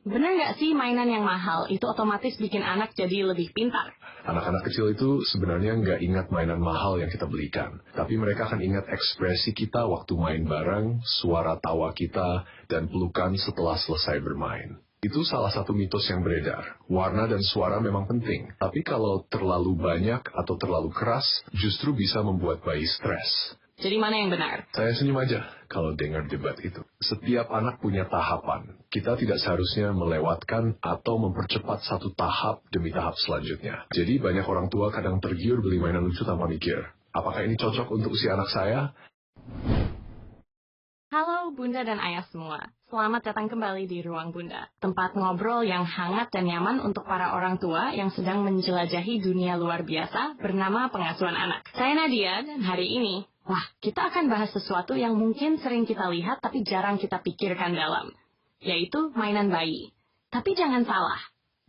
Bener nggak sih mainan yang mahal itu otomatis bikin anak jadi lebih pintar? Anak-anak kecil itu sebenarnya nggak ingat mainan mahal yang kita belikan. Tapi mereka akan ingat ekspresi kita waktu main bareng, suara tawa kita, dan pelukan setelah selesai bermain. Itu salah satu mitos yang beredar. Warna dan suara memang penting, tapi kalau terlalu banyak atau terlalu keras, justru bisa membuat bayi stres. Jadi mana yang benar? Saya senyum aja kalau dengar debat itu. Setiap anak punya tahapan. Kita tidak seharusnya melewatkan atau mempercepat satu tahap demi tahap selanjutnya. Jadi banyak orang tua kadang tergiur beli mainan lucu tanpa mikir. Apakah ini cocok untuk usia anak saya? Halo Bunda dan Ayah semua. Selamat datang kembali di Ruang Bunda. Tempat ngobrol yang hangat dan nyaman untuk para orang tua yang sedang menjelajahi dunia luar biasa bernama pengasuhan anak. Saya Nadia dan hari ini kita akan bahas sesuatu yang mungkin sering kita lihat tapi jarang kita pikirkan dalam, yaitu mainan bayi. Tapi jangan salah,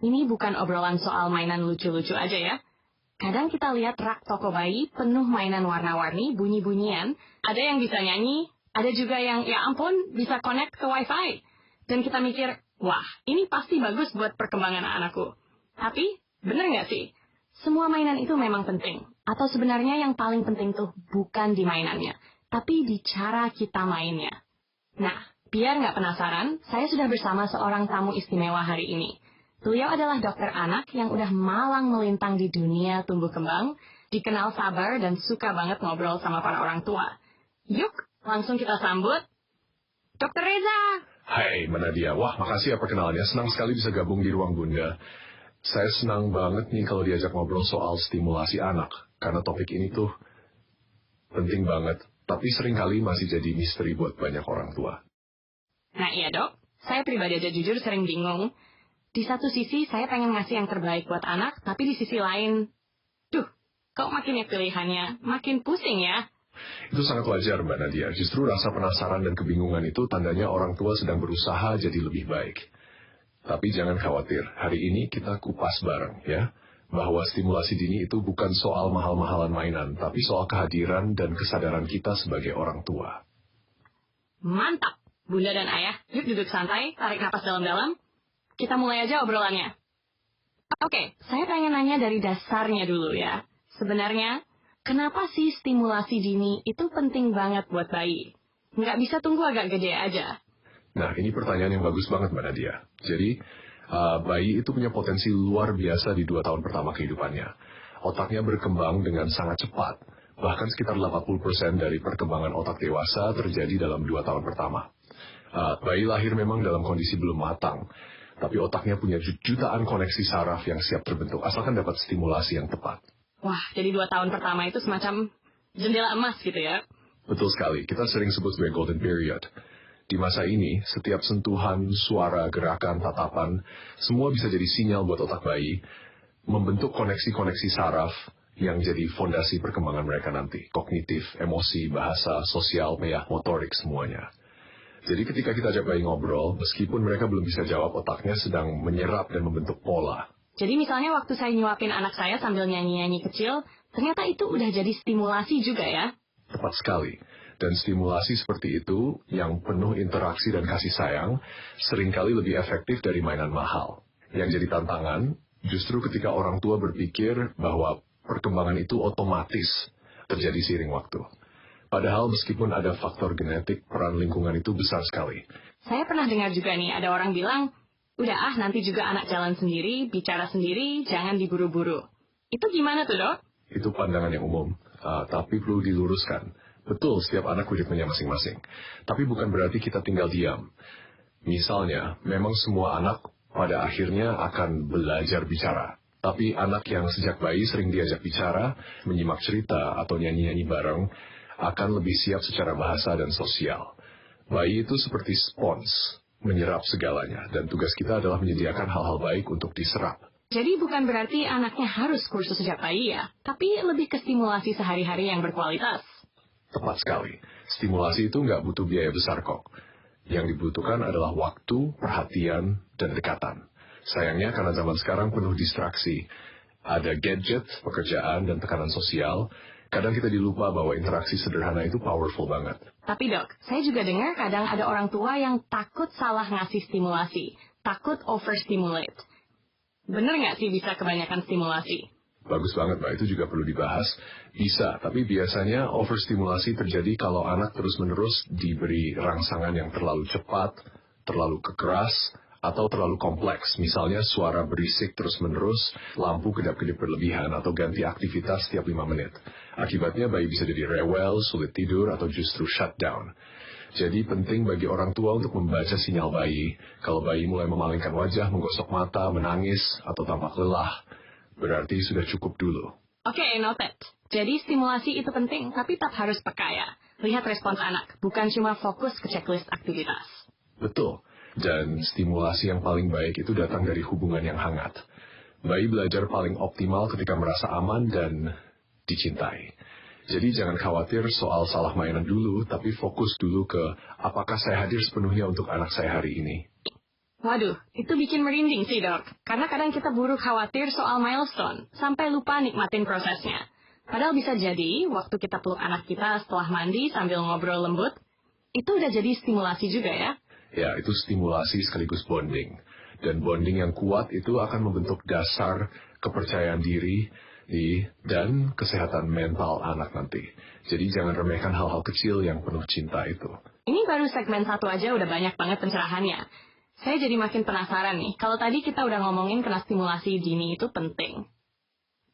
ini bukan obrolan soal mainan lucu-lucu aja ya. Kadang kita lihat rak toko bayi penuh mainan warna-warni, bunyi-bunyian, ada yang bisa nyanyi, ada juga yang ya ampun bisa connect ke wifi. Dan kita mikir, wah ini pasti bagus buat perkembangan anakku. Tapi bener nggak sih? Semua mainan itu memang penting. Atau sebenarnya yang paling penting tuh bukan di mainannya, tapi di cara kita mainnya. Nah, biar nggak penasaran, saya sudah bersama seorang tamu istimewa hari ini. Beliau adalah dokter anak yang udah malang melintang di dunia tumbuh kembang, dikenal sabar dan suka banget ngobrol sama para orang tua. Yuk, langsung kita sambut Dr. Reza. Hai, Nadia. Wah, makasih ya perkenalannya. Senang sekali bisa gabung di Ruang Bunda. Saya senang banget nih kalau diajak ngobrol soal stimulasi anak. Karena topik ini tuh penting banget, tapi seringkali masih jadi misteri buat banyak orang tua. Nah iya dok, saya pribadi aja jujur sering bingung. Di satu sisi saya pengen ngasih yang terbaik buat anak, tapi di sisi lain, kok makin pilihannya, makin pusing ya. Itu sangat wajar Mbak Nadia, justru rasa penasaran dan kebingungan itu tandanya orang tua sedang berusaha jadi lebih baik. Tapi jangan khawatir, hari ini kita kupas bareng ya. Bahwa stimulasi dini itu bukan soal mahal-mahalan mainan, tapi soal kehadiran dan kesadaran kita sebagai orang tua. Mantap, Bunda dan Ayah. Yuk duduk santai, tarik napas dalam-dalam. Kita mulai aja obrolannya. Oke, saya pengen nanya dari dasarnya dulu ya. Sebenarnya, kenapa sih stimulasi dini itu penting banget buat bayi? Nggak bisa tunggu agak gede aja. Nah, ini pertanyaan yang bagus banget Mbak Nadia. Jadi, bayi itu punya potensi luar biasa di 2 tahun pertama kehidupannya. Otaknya berkembang dengan sangat cepat. Bahkan sekitar 80% dari perkembangan otak dewasa terjadi dalam 2 tahun pertama. Bayi lahir memang dalam kondisi belum matang. Tapi otaknya punya jutaan koneksi saraf yang siap terbentuk, asalkan dapat stimulasi yang tepat. Wah, jadi 2 tahun pertama itu semacam jendela emas gitu ya? Betul sekali, kita sering sebut sebagai golden period. Di masa ini, setiap sentuhan, suara, gerakan, tatapan, semua bisa jadi sinyal buat otak bayi, membentuk koneksi-koneksi saraf yang jadi fondasi perkembangan mereka nanti. Kognitif, emosi, bahasa, sosial, motorik, semuanya. Jadi ketika kita ajak bayi ngobrol, meskipun mereka belum bisa jawab, otaknya sedang menyerap dan membentuk pola. Jadi misalnya waktu saya nyuapin anak saya sambil nyanyi-nyanyi kecil, ternyata itu udah jadi stimulasi juga ya? Tepat sekali. Dan stimulasi seperti itu, yang penuh interaksi dan kasih sayang, seringkali lebih efektif dari mainan mahal. Yang jadi tantangan, justru ketika orang tua berpikir bahwa perkembangan itu otomatis terjadi seiring waktu. Padahal meskipun ada faktor genetik, peran lingkungan itu besar sekali. Saya pernah dengar juga nih, ada orang bilang, udah nanti juga anak jalan sendiri, bicara sendiri, jangan diburu-buru. Itu gimana tuh dok? Itu pandangan yang umum, tapi perlu diluruskan. Betul, setiap anak ritmenya masing-masing. Tapi bukan berarti kita tinggal diam. Misalnya, memang semua anak pada akhirnya akan belajar bicara. Tapi anak yang sejak bayi sering diajak bicara, menyimak cerita, atau nyanyi-nyanyi bareng, akan lebih siap secara bahasa dan sosial. Bayi itu seperti spons, menyerap segalanya, dan tugas kita adalah menyediakan hal-hal baik untuk diserap. Jadi bukan berarti anaknya harus kursus sejak bayi ya, tapi lebih ke stimulasi sehari-hari yang berkualitas. Tepat sekali. Stimulasi itu nggak butuh biaya besar kok. Yang dibutuhkan adalah waktu, perhatian, dan dekatan. Sayangnya karena zaman sekarang penuh distraksi. Ada gadget, pekerjaan, dan tekanan sosial. Kadang kita dilupa bahwa interaksi sederhana itu powerful banget. Tapi dok, saya juga dengar kadang ada orang tua yang takut salah ngasih stimulasi. takut overstimulate. Bener nggak sih bisa kebanyakan stimulasi? Bagus banget, Mbak. Itu juga perlu dibahas. Bisa, tapi biasanya overstimulasi terjadi kalau anak terus-menerus diberi rangsangan yang terlalu cepat, terlalu keras, atau terlalu kompleks. Misalnya suara berisik terus-menerus, lampu kedap-kedip berlebihan, atau ganti aktivitas setiap 5 menit. Akibatnya bayi bisa jadi rewel, sulit tidur, atau justru shutdown. Jadi penting bagi orang tua untuk membaca sinyal bayi. Kalau bayi mulai memalingkan wajah, menggosok mata, menangis, atau tampak lelah, berarti sudah cukup dulu. Oke, noted. Jadi stimulasi itu penting, tapi tetap harus peka ya. Lihat respons anak, bukan cuma fokus ke checklist aktivitas. Betul. Dan stimulasi yang paling baik itu datang dari hubungan yang hangat. Bayi belajar paling optimal ketika merasa aman dan dicintai. Jadi jangan khawatir soal salah mainan dulu, tapi fokus dulu ke apakah saya hadir sepenuhnya untuk anak saya hari ini. Waduh, itu bikin merinding sih, Dok. Karena kadang kita buru khawatir soal milestone, sampai lupa nikmatin prosesnya. Padahal bisa jadi, waktu kita peluk anak kita setelah mandi sambil ngobrol lembut, itu udah jadi stimulasi juga ya. Ya, itu stimulasi sekaligus bonding. Dan bonding yang kuat itu akan membentuk dasar kepercayaan diri dan kesehatan mental anak nanti. Jadi jangan remehkan hal-hal kecil yang penuh cinta itu. Ini baru segmen 1 aja udah banyak banget pencerahannya. Saya jadi makin penasaran nih, kalau tadi kita udah ngomongin kena stimulasi dini itu penting.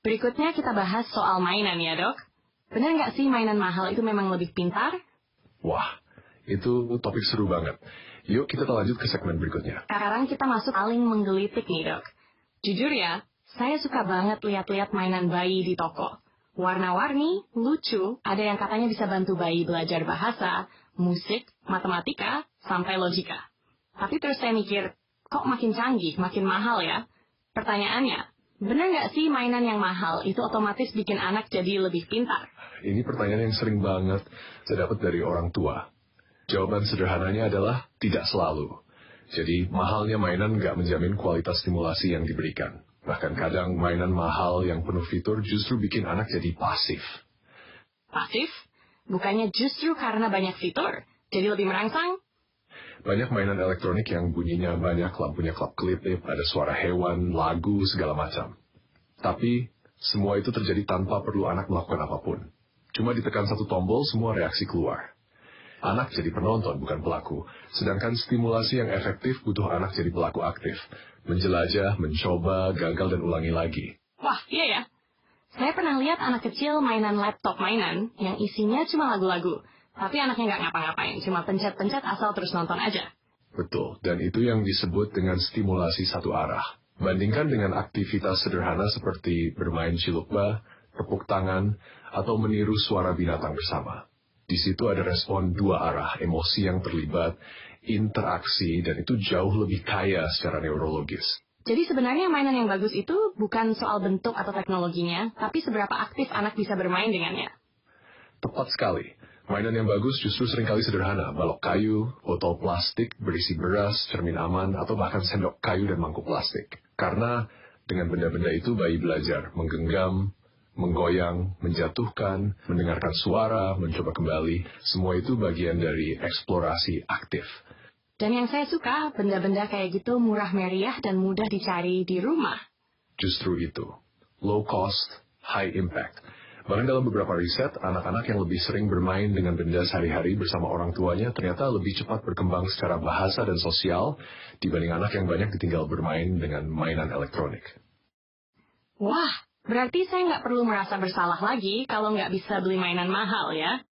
Berikutnya kita bahas soal mainan ya, Dok. Benar nggak sih mainan mahal itu memang lebih pintar? Wah, itu topik seru banget. Yuk kita lanjut ke segmen berikutnya. Sekarang kita masuk paling menggelitik nih, Dok. Jujur ya, saya suka banget lihat-lihat mainan bayi di toko. Warna-warni, lucu, ada yang katanya bisa bantu bayi belajar bahasa, musik, matematika, sampai logika. Tapi terus saya mikir, kok makin canggih, makin mahal ya? Pertanyaannya, benar nggak sih mainan yang mahal itu otomatis bikin anak jadi lebih pintar? Ini pertanyaan yang sering banget saya dapat dari orang tua. Jawaban sederhananya adalah tidak selalu. Jadi mahalnya mainan nggak menjamin kualitas stimulasi yang diberikan. Bahkan kadang mainan mahal yang penuh fitur justru bikin anak jadi pasif. Pasif? Bukannya justru karena banyak fitur, jadi lebih merangsang? Banyak mainan elektronik yang bunyinya banyak, lampunya kelap-kelip, ada suara hewan, lagu, segala macam. Tapi semua itu terjadi tanpa perlu anak melakukan apapun. Cuma ditekan satu tombol, semua reaksi keluar. Anak jadi penonton, bukan pelaku. Sedangkan stimulasi yang efektif butuh anak jadi pelaku aktif. Menjelajah, mencoba, gagal, dan ulangi lagi. Wah, iya ya. Saya pernah lihat anak kecil mainan laptop mainan yang isinya cuma lagu-lagu. Tapi anaknya nggak ngapa-ngapain, cuma pencet-pencet asal terus nonton aja. Betul, dan itu yang disebut dengan stimulasi satu arah. Bandingkan dengan aktivitas sederhana seperti bermain cilukba, tepuk tangan, atau meniru suara binatang bersama. Di situ ada respon dua arah, emosi yang terlibat, interaksi, dan itu jauh lebih kaya secara neurologis. Jadi sebenarnya mainan yang bagus itu bukan soal bentuk atau teknologinya, tapi seberapa aktif anak bisa bermain dengannya. Tepat sekali. Mainan yang bagus justru seringkali sederhana, balok kayu, botol plastik berisi beras, cermin aman, atau bahkan sendok kayu dan mangkuk plastik. Karena dengan benda-benda itu bayi belajar menggenggam, menggoyang, menjatuhkan, mendengarkan suara, mencoba kembali, semua itu bagian dari eksplorasi aktif. Dan yang saya suka, benda-benda kayak gitu murah meriah dan mudah dicari di rumah. Justru itu, low cost, high impact. Bahkan dalam beberapa riset, anak-anak yang lebih sering bermain dengan benda sehari-hari bersama orang tuanya ternyata lebih cepat berkembang secara bahasa dan sosial dibanding anak yang banyak ditinggal bermain dengan mainan elektronik. Wah, berarti saya nggak perlu merasa bersalah lagi kalau nggak bisa beli mainan mahal ya?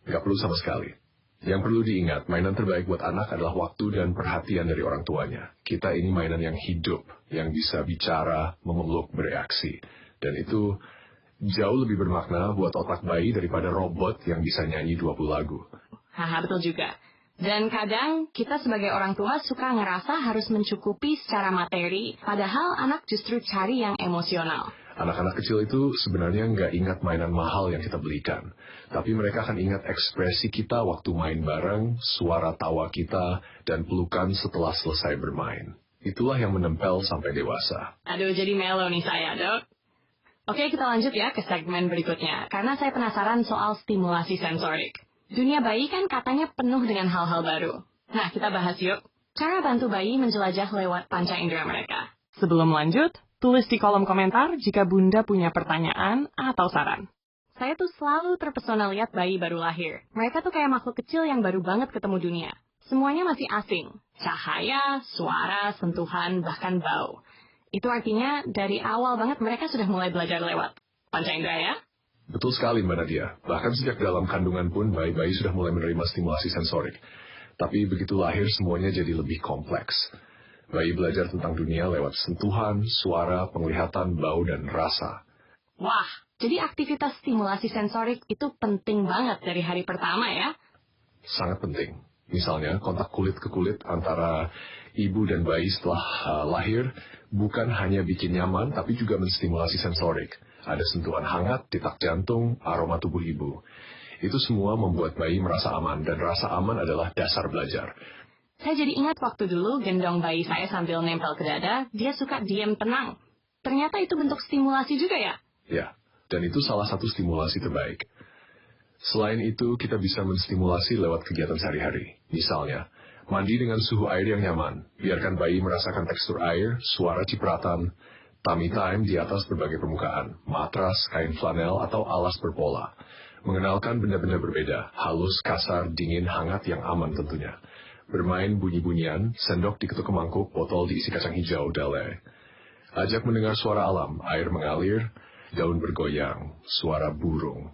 Nggak perlu sama sekali. Yang perlu diingat, mainan terbaik buat anak adalah waktu dan perhatian dari orang tuanya. Kita ini mainan yang hidup, yang bisa bicara, memeluk, bereaksi. Dan itu jauh lebih bermakna buat otak bayi daripada robot yang bisa nyanyi 20 lagu. Haha, betul juga. Dan kadang kita sebagai orang tua suka ngerasa harus mencukupi secara materi, padahal anak justru cari yang emosional. Anak-anak kecil itu sebenarnya nggak ingat mainan mahal yang kita belikan. Tapi mereka akan ingat ekspresi kita waktu main bareng, suara tawa kita, dan pelukan setelah selesai bermain. Itulah yang menempel sampai dewasa. Aduh, jadi melo nih saya, Dok. Oke, kita lanjut ya ke segmen berikutnya, karena saya penasaran soal stimulasi sensorik. Dunia bayi kan katanya penuh dengan hal-hal baru. Nah, kita bahas yuk. Cara bantu bayi menjelajah lewat panca indera mereka. Sebelum lanjut, tulis di kolom komentar jika Bunda punya pertanyaan atau saran. Saya tuh selalu terpesona lihat bayi baru lahir. Mereka tuh kayak makhluk kecil yang baru banget ketemu dunia. Semuanya masih asing. Cahaya, suara, sentuhan, bahkan bau. Itu artinya dari awal banget mereka sudah mulai belajar lewat panca indera ya? Betul sekali Mbak Nadia. Bahkan sejak dalam kandungan pun bayi-bayi sudah mulai menerima stimulasi sensorik. Tapi begitu lahir semuanya jadi lebih kompleks. Bayi belajar tentang dunia lewat sentuhan, suara, penglihatan, bau, dan rasa. Wah, jadi aktivitas stimulasi sensorik itu penting banget dari hari pertama ya? Sangat penting. Misalnya, kontak kulit ke kulit antara ibu dan bayi setelah lahir bukan hanya bikin nyaman, tapi juga menstimulasi sensorik. Ada sentuhan hangat, detak jantung, aroma tubuh ibu. Itu semua membuat bayi merasa aman, dan rasa aman adalah dasar belajar. Saya jadi ingat waktu dulu gendong bayi saya sambil nempel ke dada, dia suka diam tenang. Ternyata itu bentuk stimulasi juga ya? Ya, dan itu salah satu stimulasi terbaik. Selain itu, kita bisa menstimulasi lewat kegiatan sehari-hari. Misalnya, mandi dengan suhu air yang nyaman. Biarkan bayi merasakan tekstur air, suara cipratan, tummy time di atas berbagai permukaan, matras, kain flanel, atau alas berpola. Mengenalkan benda-benda berbeda, halus, kasar, dingin, hangat yang aman tentunya. Bermain bunyi-bunyian, sendok diketuk ke mangkuk, botol diisi kacang hijau, dale. Ajak mendengar suara alam, air mengalir, daun bergoyang, suara burung.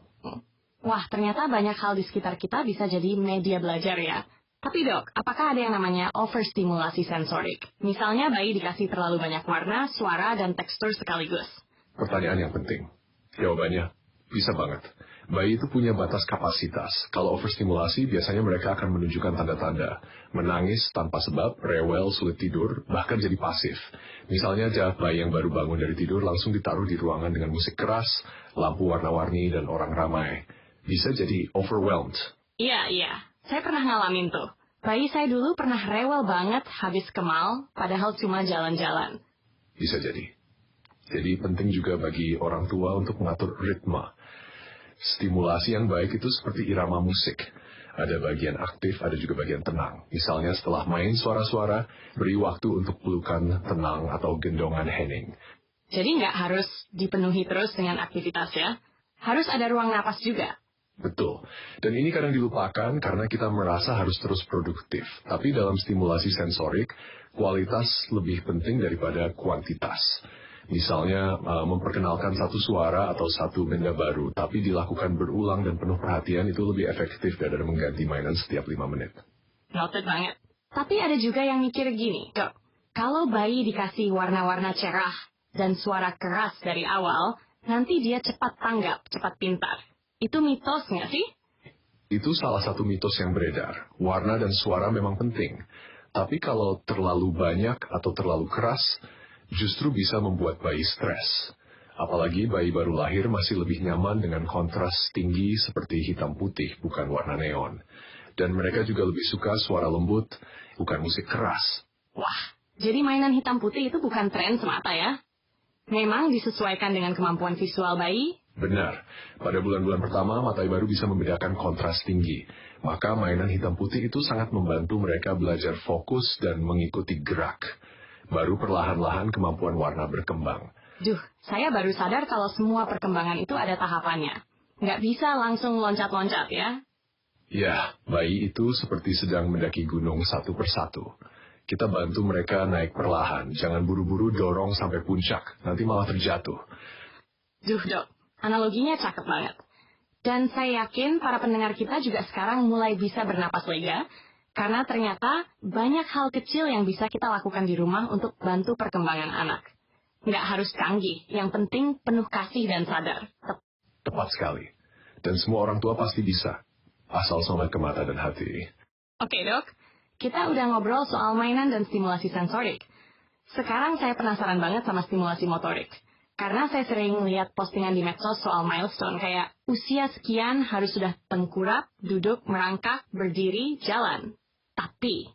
Wah, ternyata banyak hal di sekitar kita bisa jadi media belajar ya. Tapi dok, apakah ada yang namanya overstimulasi sensorik? Misalnya bayi dikasih terlalu banyak warna, suara, dan tekstur sekaligus. Pertanyaan yang penting. Jawabannya, bisa banget. Bayi itu punya batas kapasitas. Kalau overstimulasi, biasanya mereka akan menunjukkan tanda-tanda. Menangis tanpa sebab, rewel, sulit tidur, bahkan jadi pasif. Misalnya bayi yang baru bangun dari tidur langsung ditaruh di ruangan dengan musik keras, lampu warna-warni, dan orang ramai. Bisa jadi overwhelmed. Iya. Saya pernah ngalamin tuh. Bayi saya dulu pernah rewel banget habis ke mall, padahal cuma jalan-jalan. Bisa jadi. Jadi penting juga bagi orang tua untuk mengatur ritme. Stimulasi yang baik itu seperti irama musik. Ada bagian aktif, ada juga bagian tenang. Misalnya setelah main suara-suara, beri waktu untuk pelukan tenang atau gendongan hening. Jadi nggak harus dipenuhi terus dengan aktivitas ya? Harus ada ruang napas juga. Betul. Dan ini kadang dilupakan karena kita merasa harus terus produktif. Tapi dalam stimulasi sensorik, kualitas lebih penting daripada kuantitas. Misalnya, memperkenalkan satu suara atau satu benda baru, tapi dilakukan berulang dan penuh perhatian itu lebih efektif daripada mengganti mainan setiap 5 menit. Noted banget. Tapi ada juga yang mikir gini, dok. Kalau bayi dikasih warna-warna cerah dan suara keras dari awal, nanti dia cepat tanggap, cepat pintar. Itu mitos nggak sih? Itu salah satu mitos yang beredar. Warna dan suara memang penting. Tapi kalau terlalu banyak atau terlalu keras, justru bisa membuat bayi stres. Apalagi bayi baru lahir masih lebih nyaman dengan kontras tinggi seperti hitam putih, bukan warna neon. Dan mereka juga lebih suka suara lembut, bukan musik keras. Wah, jadi mainan hitam putih itu bukan tren semata ya? Memang disesuaikan dengan kemampuan visual bayi? Benar. Pada bulan-bulan pertama, mata baru bisa membedakan kontras tinggi. Maka mainan hitam putih itu sangat membantu mereka belajar fokus dan mengikuti gerak. Baru perlahan-lahan kemampuan warna berkembang. Saya baru sadar kalau semua perkembangan itu ada tahapannya. Nggak bisa langsung loncat-loncat ya? Ya, bayi itu seperti sedang mendaki gunung satu persatu. Kita bantu mereka naik perlahan. Jangan buru-buru dorong sampai puncak. Nanti malah terjatuh. Dok, analoginya cakep banget. Dan saya yakin para pendengar kita juga sekarang mulai bisa bernapas lega, karena ternyata banyak hal kecil yang bisa kita lakukan di rumah untuk bantu perkembangan anak. Nggak harus canggih, yang penting penuh kasih dan sadar. Tepat sekali. Dan semua orang tua pasti bisa, asal sontak ke mata dan hati. Oke dok, kita udah ngobrol soal mainan dan stimulasi sensorik. Sekarang saya penasaran banget sama stimulasi motorik. Karena saya sering lihat postingan di medsos soal milestone kayak usia sekian harus sudah tengkurap, duduk, merangkak, berdiri, jalan. Tapi,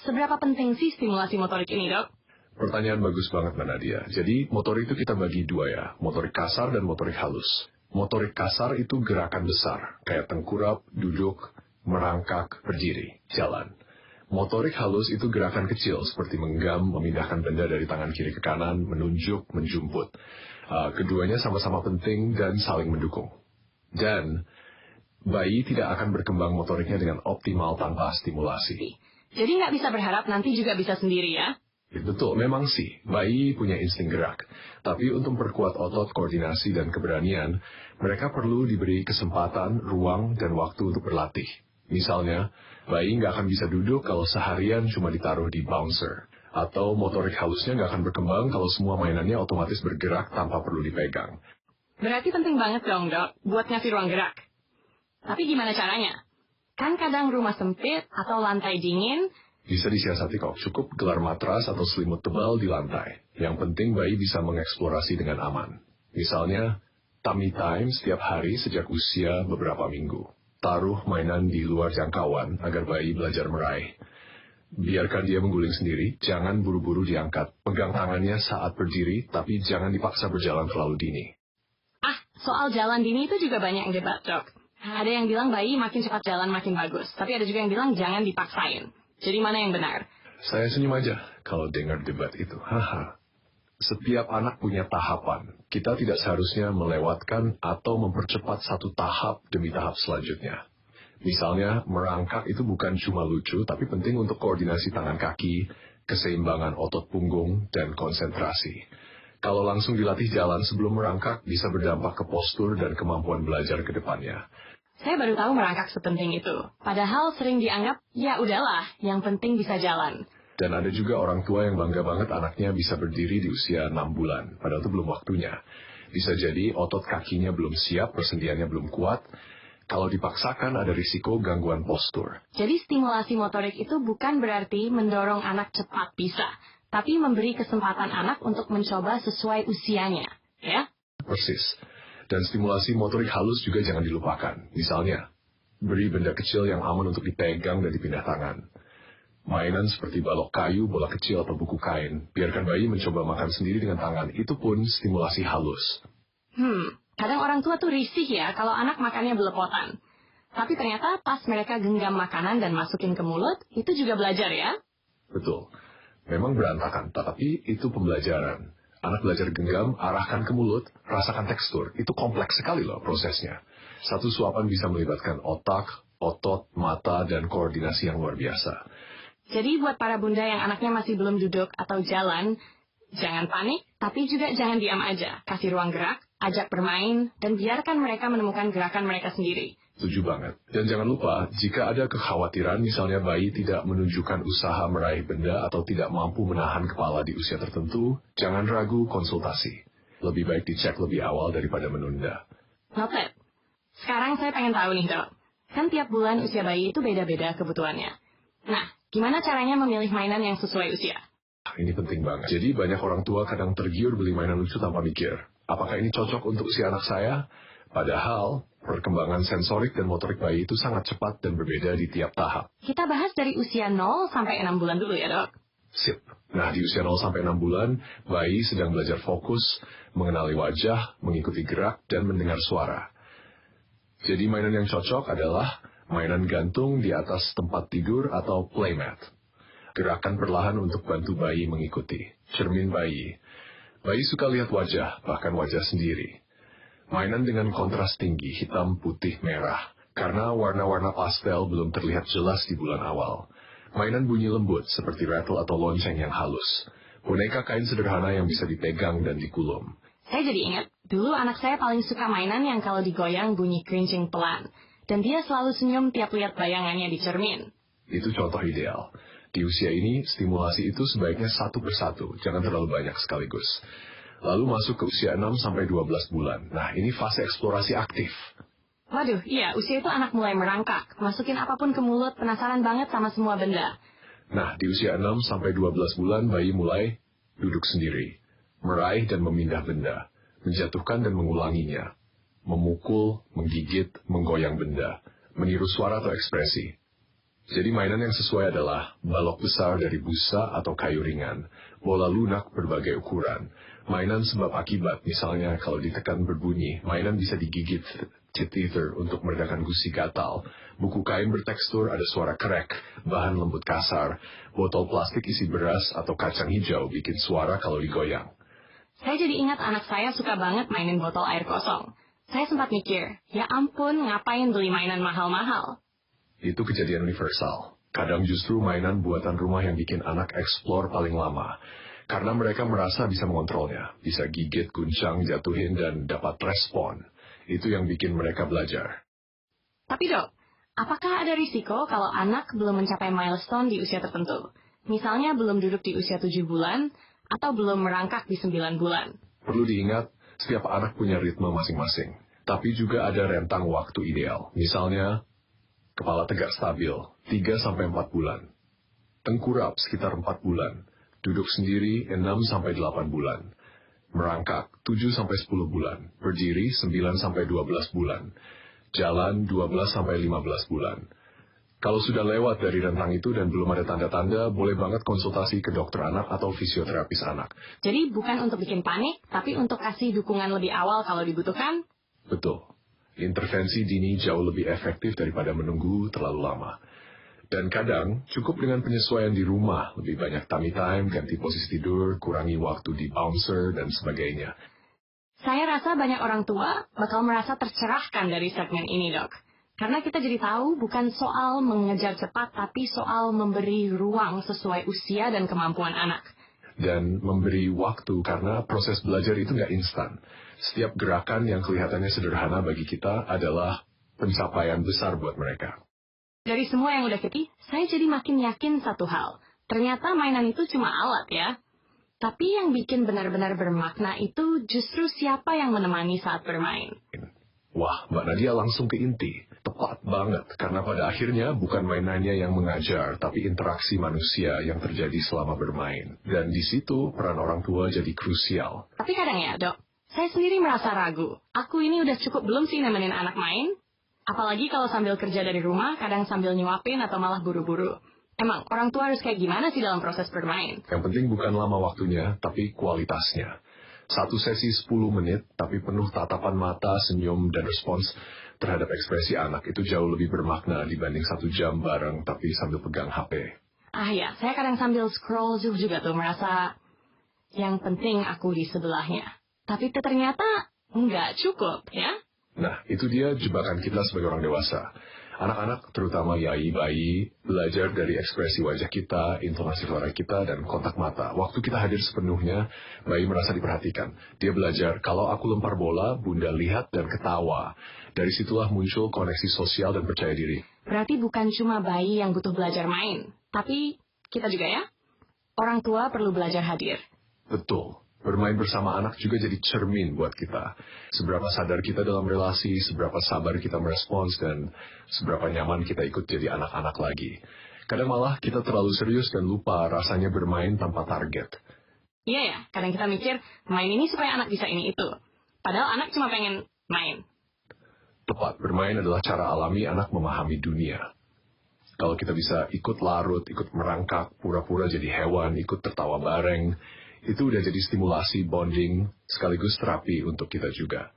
seberapa penting sih stimulasi motorik ini, dok? Pertanyaan bagus banget, Mbak Nadia. Jadi, motorik itu kita bagi dua ya, motorik kasar dan motorik halus. Motorik kasar itu gerakan besar, kayak tengkurap, duduk, merangkak, berdiri, jalan. Motorik halus itu gerakan kecil seperti menggenggam, memindahkan benda dari tangan kiri ke kanan, menunjuk, menjumput. Keduanya sama-sama penting dan saling mendukung. Dan bayi tidak akan berkembang motoriknya dengan optimal tanpa stimulasi. Jadi nggak bisa berharap nanti juga bisa sendiri ya? Betul, memang sih, bayi punya insting gerak. Tapi untuk memperkuat otot, koordinasi, dan keberanian, mereka perlu diberi kesempatan, ruang, dan waktu untuk berlatih. Misalnya, bayi nggak akan bisa duduk kalau seharian cuma ditaruh di bouncer. Atau motorik halusnya nggak akan berkembang kalau semua mainannya otomatis bergerak tanpa perlu dipegang. Berarti penting banget dong, Dok, buat ngasih ruang gerak. Tapi gimana caranya? Kan kadang rumah sempit atau lantai dingin. Bisa disiasati kok, cukup gelar matras atau selimut tebal di lantai. Yang penting bayi bisa mengeksplorasi dengan aman. Misalnya, tummy time setiap hari sejak usia beberapa minggu. Taruh mainan di luar jangkauan agar bayi belajar meraih. Biarkan dia mengguling sendiri, jangan buru-buru diangkat. Pegang tangannya saat berdiri, tapi jangan dipaksa berjalan terlalu dini. Soal jalan dini itu juga banyak yang debat, Dok. Ada yang bilang bayi makin cepat jalan makin bagus, tapi ada juga yang bilang jangan dipaksain. Jadi mana yang benar? Saya senyum aja kalau dengar debat itu. Setiap anak punya tahapan. Kita tidak seharusnya melewatkan atau mempercepat satu tahap demi tahap selanjutnya. Misalnya, merangkak itu bukan cuma lucu, tapi penting untuk koordinasi tangan kaki, keseimbangan otot punggung, dan konsentrasi. Kalau langsung dilatih jalan sebelum merangkak, bisa berdampak ke postur dan kemampuan belajar ke depannya. Saya baru tahu merangkak sepenting itu. Padahal sering dianggap, ya udahlah, yang penting bisa jalan. Dan ada juga orang tua yang bangga banget anaknya bisa berdiri di usia 6 bulan, padahal itu belum waktunya. Bisa jadi otot kakinya belum siap, persendiannya belum kuat. Kalau dipaksakan ada risiko gangguan postur. Jadi stimulasi motorik itu bukan berarti mendorong anak cepat bisa, tapi memberi kesempatan anak untuk mencoba sesuai usianya, ya? Persis. Dan stimulasi motorik halus juga jangan dilupakan. Misalnya, beri benda kecil yang aman untuk dipegang dan dipindah tangan. Mainan seperti balok kayu, bola kecil, atau buku kain. Biarkan bayi mencoba makan sendiri dengan tangan. Itu pun stimulasi halus. Kadang orang tua tuh risih ya kalau anak makannya belepotan. Tapi ternyata pas mereka genggam makanan dan masukin ke mulut, itu juga belajar ya? Betul. Memang berantakan, tetapi itu pembelajaran. Anak belajar genggam, arahkan ke mulut, rasakan tekstur. Itu kompleks sekali loh prosesnya. Satu suapan bisa melibatkan otak, otot, mata, dan koordinasi yang luar biasa. Jadi buat para bunda yang anaknya masih belum duduk atau jalan, jangan panik, tapi juga jangan diam aja. Kasih ruang gerak, ajak bermain, dan biarkan mereka menemukan gerakan mereka sendiri. Setuju banget. Dan jangan lupa, jika ada kekhawatiran, misalnya bayi tidak menunjukkan usaha meraih benda atau tidak mampu menahan kepala di usia tertentu, jangan ragu konsultasi. Lebih baik dicek lebih awal daripada menunda. Noted. Sekarang saya pengen tahu nih, Dok. Kan tiap bulan usia bayi itu beda-beda kebutuhannya. Nah, gimana caranya memilih mainan yang sesuai usia? Ini penting banget. Jadi banyak orang tua kadang tergiur beli mainan lucu tanpa mikir. Apakah ini cocok untuk usia anak saya? Padahal, perkembangan sensorik dan motorik bayi itu sangat cepat dan berbeda di tiap tahap. Kita bahas dari usia 0 sampai 6 bulan dulu ya, Dok. Sip. Nah, di usia 0 sampai 6 bulan, bayi sedang belajar fokus, mengenali wajah, mengikuti gerak, dan mendengar suara. Jadi mainan yang cocok adalah mainan gantung di atas tempat tidur atau playmat. Gerakan perlahan untuk bantu bayi mengikuti. Cermin bayi. Bayi suka lihat wajah, bahkan wajah sendiri. Mainan dengan kontras tinggi, hitam, putih, merah. Karena warna-warna pastel belum terlihat jelas di bulan awal. Mainan bunyi lembut seperti rattle atau lonceng yang halus. Boneka kain sederhana yang bisa dipegang dan dikulum. Saya jadi ingat, dulu anak saya paling suka mainan yang kalau digoyang bunyi kerincing pelan. Dan dia selalu senyum tiap lihat bayangannya di cermin. Itu contoh ideal. Di usia ini, stimulasi itu sebaiknya satu persatu, jangan terlalu banyak sekaligus. Lalu masuk ke usia 6 sampai 12 bulan. Nah, ini fase eksplorasi aktif. Waduh, iya, usia itu anak mulai merangkak. Masukin apapun ke mulut, penasaran banget sama semua benda. Nah, di usia 6 sampai 12 bulan, bayi mulai duduk sendiri. Meraih dan memindah benda. Menjatuhkan dan mengulanginya. Memukul, menggigit, menggoyang benda. Meniru suara atau ekspresi. Jadi mainan yang sesuai adalah balok besar dari busa atau kayu ringan, bola lunak berbagai ukuran, mainan sebab akibat, misalnya kalau ditekan berbunyi, mainan bisa digigit teether untuk meredakan gusi gatal, buku kain bertekstur ada suara krek, bahan lembut kasar, botol plastik isi beras atau kacang hijau bikin suara kalau digoyang. Saya jadi ingat anak saya suka banget mainin botol air kosong. Saya sempat mikir, ya ampun ngapain beli mainan mahal-mahal? Itu kejadian universal. Kadang justru mainan buatan rumah yang bikin anak eksplor paling lama. Karena mereka merasa bisa mengontrolnya, bisa gigit, guncang, jatuhin, dan dapat respon. Itu yang bikin mereka belajar. Tapi dok, apakah ada risiko kalau anak belum mencapai milestone di usia tertentu? Misalnya belum duduk di usia 7 bulan, atau belum merangkak di 9 bulan? Perlu diingat, setiap anak punya ritme masing-masing. Tapi juga ada rentang waktu ideal. Misalnya, kepala tegak stabil, 3-4 bulan. Tengkurap sekitar 4 bulan. Duduk sendiri 6-8 bulan. Merangkak 7-10 bulan. Berdiri 9-12 bulan. Jalan 12-15 bulan. Kalau sudah lewat dari rentang itu dan belum ada tanda-tanda, boleh banget konsultasi ke dokter anak atau fisioterapis anak. Jadi bukan untuk bikin panik, tapi untuk kasih dukungan lebih awal kalau dibutuhkan? Betul. Intervensi dini jauh lebih efektif daripada menunggu terlalu lama. Dan kadang, cukup dengan penyesuaian di rumah, lebih banyak tummy time, ganti posisi tidur, kurangi waktu di bouncer, dan sebagainya. Saya rasa banyak orang tua bakal merasa tercerahkan dari segmen ini, dok. Karena kita jadi tahu bukan soal mengejar cepat, tapi soal memberi ruang sesuai usia dan kemampuan anak. Dan memberi waktu, karena proses belajar itu nggak instan. Setiap gerakan yang kelihatannya sederhana bagi kita adalah pencapaian besar buat mereka. Dari semua yang udah kita, saya jadi makin yakin satu hal. Ternyata mainan itu cuma alat ya. Tapi yang bikin benar-benar bermakna itu justru siapa yang menemani saat bermain. Wah, Mbak Nadia langsung ke inti. Tepat banget, karena pada akhirnya bukan mainannya yang mengajar, tapi interaksi manusia yang terjadi selama bermain. Dan di situ peran orang tua jadi krusial. Tapi kadang ya, dok, saya sendiri merasa ragu. Aku ini udah cukup belum sih nemenin anak main? Apalagi kalau sambil kerja dari rumah, kadang sambil nyuapin atau malah buru-buru. Emang, orang tua harus kayak gimana sih dalam proses bermain? Yang penting bukan lama waktunya, tapi kualitasnya. Satu sesi 10 menit, tapi penuh tatapan mata, senyum, dan respons terhadap ekspresi anak itu jauh lebih bermakna dibanding 1 jam bareng, tapi sambil pegang HP. Ah ya, saya kadang sambil scroll juga tuh merasa yang penting aku di sebelahnya. Tapi ternyata nggak cukup, ya? Nah, itu dia jebakan kita sebagai orang dewasa. Anak-anak, terutama bayi, belajar dari ekspresi wajah kita, intonasi suara kita, dan kontak mata. Waktu kita hadir sepenuhnya, bayi merasa diperhatikan. Dia belajar, kalau aku lempar bola, bunda lihat dan ketawa. Dari situlah muncul koneksi sosial dan percaya diri. Berarti bukan cuma bayi yang butuh belajar main, tapi kita juga ya? Orang tua perlu belajar hadir. Betul. Bermain bersama anak juga jadi cermin buat kita. Seberapa sadar kita dalam relasi, seberapa sabar kita merespons, dan seberapa nyaman kita ikut jadi anak-anak lagi. Kadang malah kita terlalu serius dan lupa rasanya bermain tanpa target. Iya ya, kadang kita mikir, main ini supaya anak bisa ini itu. Padahal anak cuma pengen main. Tepat, bermain adalah cara alami anak memahami dunia. Kalau kita bisa ikut larut, ikut merangkak, pura-pura jadi hewan, ikut tertawa bareng, itu udah jadi stimulasi, bonding, sekaligus terapi untuk kita juga.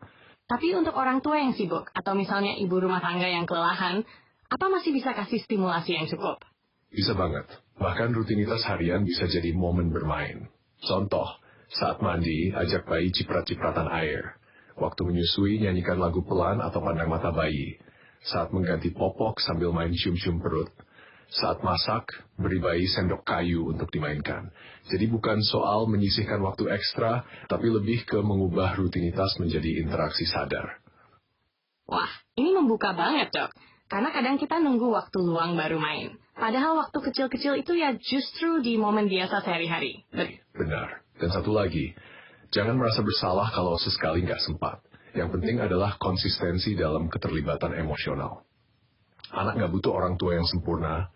Tapi untuk orang tua yang sibuk, atau misalnya ibu rumah tangga yang kelelahan, apa masih bisa kasih stimulasi yang cukup? Bisa banget. Bahkan rutinitas harian bisa jadi momen bermain. Contoh, saat mandi, ajak bayi ciprat-cipratan air. Waktu menyusui, nyanyikan lagu pelan atau pandang mata bayi. Saat mengganti popok sambil main cium-cium perut. Saat masak, beri bayi sendok kayu untuk dimainkan. Jadi bukan soal menyisihkan waktu ekstra, tapi lebih ke mengubah rutinitas menjadi interaksi sadar. Wah, ini membuka banget, Dok. Karena kadang kita nunggu waktu luang baru main. Padahal waktu kecil-kecil itu ya justru di momen biasa sehari-hari. Benar. Dan satu lagi, jangan merasa bersalah kalau sesekali nggak sempat. Yang penting adalah konsistensi dalam keterlibatan emosional. Anak nggak butuh orang tua yang sempurna,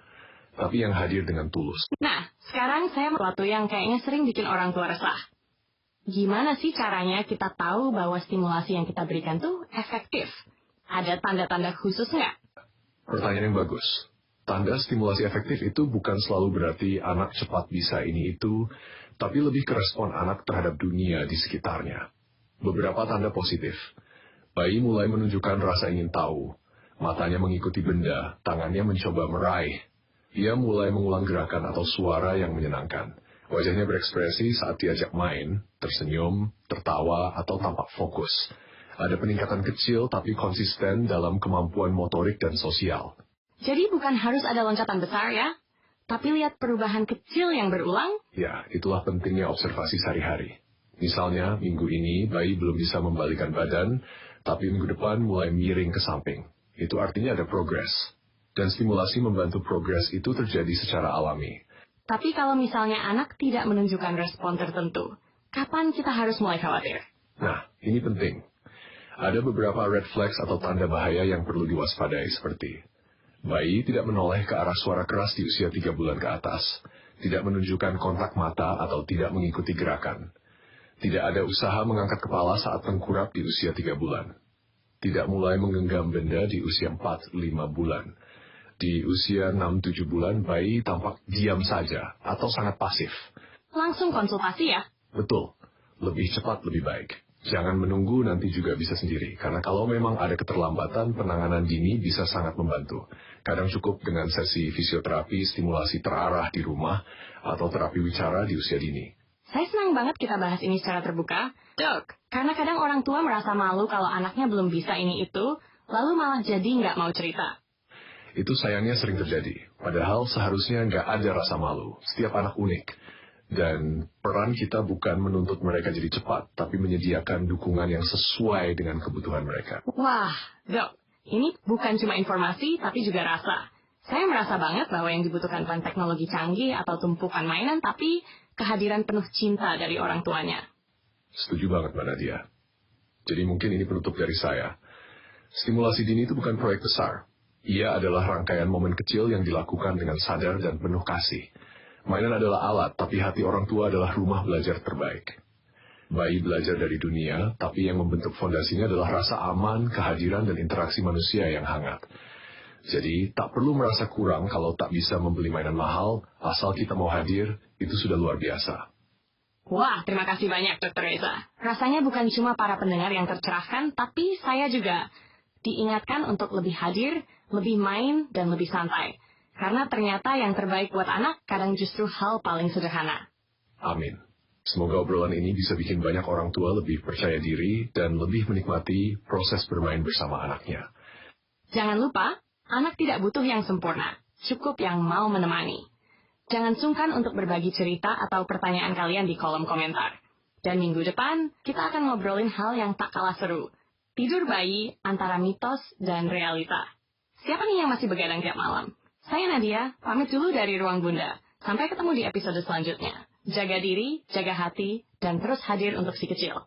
tapi yang hadir dengan tulus. Nah, sekarang saya mau sesuatu yang kayaknya sering bikin orang tua resah. Gimana sih caranya kita tahu bahwa stimulasi yang kita berikan tuh efektif? Ada tanda-tanda khusus nggak? Pertanyaan yang bagus. Tanda stimulasi efektif itu bukan selalu berarti anak cepat bisa ini itu, tapi lebih ke respon anak terhadap dunia di sekitarnya. Beberapa tanda positif. Bayi mulai menunjukkan rasa ingin tahu. Matanya mengikuti benda, tangannya mencoba meraih. Ia mulai mengulang gerakan atau suara yang menyenangkan. Wajahnya berekspresi saat diajak main, tersenyum, tertawa, atau tampak fokus. Ada peningkatan kecil tapi konsisten dalam kemampuan motorik dan sosial. Jadi bukan harus ada loncatan besar ya? Tapi lihat perubahan kecil yang berulang? Ya, itulah pentingnya observasi sehari-hari. Misalnya, minggu ini bayi belum bisa membalikan badan, tapi minggu depan mulai miring ke samping. Itu artinya ada progres. Dan stimulasi membantu progres itu terjadi secara alami. Tapi kalau misalnya anak tidak menunjukkan respon tertentu, kapan kita harus mulai khawatir? Nah, ini penting. Ada beberapa red flags atau tanda bahaya yang perlu diwaspadai seperti bayi tidak menoleh ke arah suara keras di usia 3 bulan ke atas, tidak menunjukkan kontak mata atau tidak mengikuti gerakan, tidak ada usaha mengangkat kepala saat tengkurap di usia 3 bulan, tidak mulai menggenggam benda di usia 4-5 bulan. Di usia 6-7 bulan, bayi tampak diam saja atau sangat pasif. Langsung konsultasi ya? Betul, lebih cepat lebih baik. Jangan menunggu, nanti juga bisa sendiri. Karena kalau memang ada keterlambatan, penanganan dini bisa sangat membantu. Kadang cukup dengan sesi fisioterapi, stimulasi terarah di rumah, atau terapi wicara di usia dini. Saya senang banget kita bahas ini secara terbuka. Dok, karena kadang orang tua merasa malu kalau anaknya belum bisa ini itu, lalu malah jadi nggak mau cerita. Itu sayangnya sering terjadi. Padahal seharusnya nggak ada rasa malu. Setiap anak unik. Dan peran kita bukan menuntut mereka jadi cepat, tapi menyediakan dukungan yang sesuai dengan kebutuhan mereka. Wah, Dok, ini bukan cuma informasi, tapi juga rasa. Saya merasa banget bahwa yang dibutuhkan bukan teknologi canggih atau tumpukan mainan, tapi kehadiran penuh cinta dari orang tuanya. Setuju banget, Mbak Nadia. Jadi mungkin ini penutup dari saya. Stimulasi dini itu bukan proyek besar. Ia adalah rangkaian momen kecil yang dilakukan dengan sadar dan penuh kasih. Mainan adalah alat, tapi hati orang tua adalah rumah belajar terbaik. Bayi belajar dari dunia, tapi yang membentuk fondasinya adalah rasa aman, kehadiran, dan interaksi manusia yang hangat. Jadi, tak perlu merasa kurang kalau tak bisa membeli mainan mahal, asal kita mau hadir, itu sudah luar biasa. Wah, terima kasih banyak, Dr. Reza. Rasanya bukan cuma para pendengar yang tercerahkan, tapi saya juga diingatkan untuk lebih hadir, lebih main, dan lebih santai. Karena ternyata yang terbaik buat anak kadang justru hal paling sederhana. Amin. Semoga obrolan ini bisa bikin banyak orang tua lebih percaya diri dan lebih menikmati proses bermain bersama anaknya. Jangan lupa, anak tidak butuh yang sempurna, cukup yang mau menemani. Jangan sungkan untuk berbagi cerita atau pertanyaan kalian di kolom komentar. Dan minggu depan, kita akan ngobrolin hal yang tak kalah seru. Tidur bayi antara mitos dan realita. Siapa nih yang masih begadang tiap malam? Saya Nadia, pamit dulu dari Ruang Bunda. Sampai ketemu di episode selanjutnya. Jaga diri, jaga hati, dan terus hadir untuk si kecil.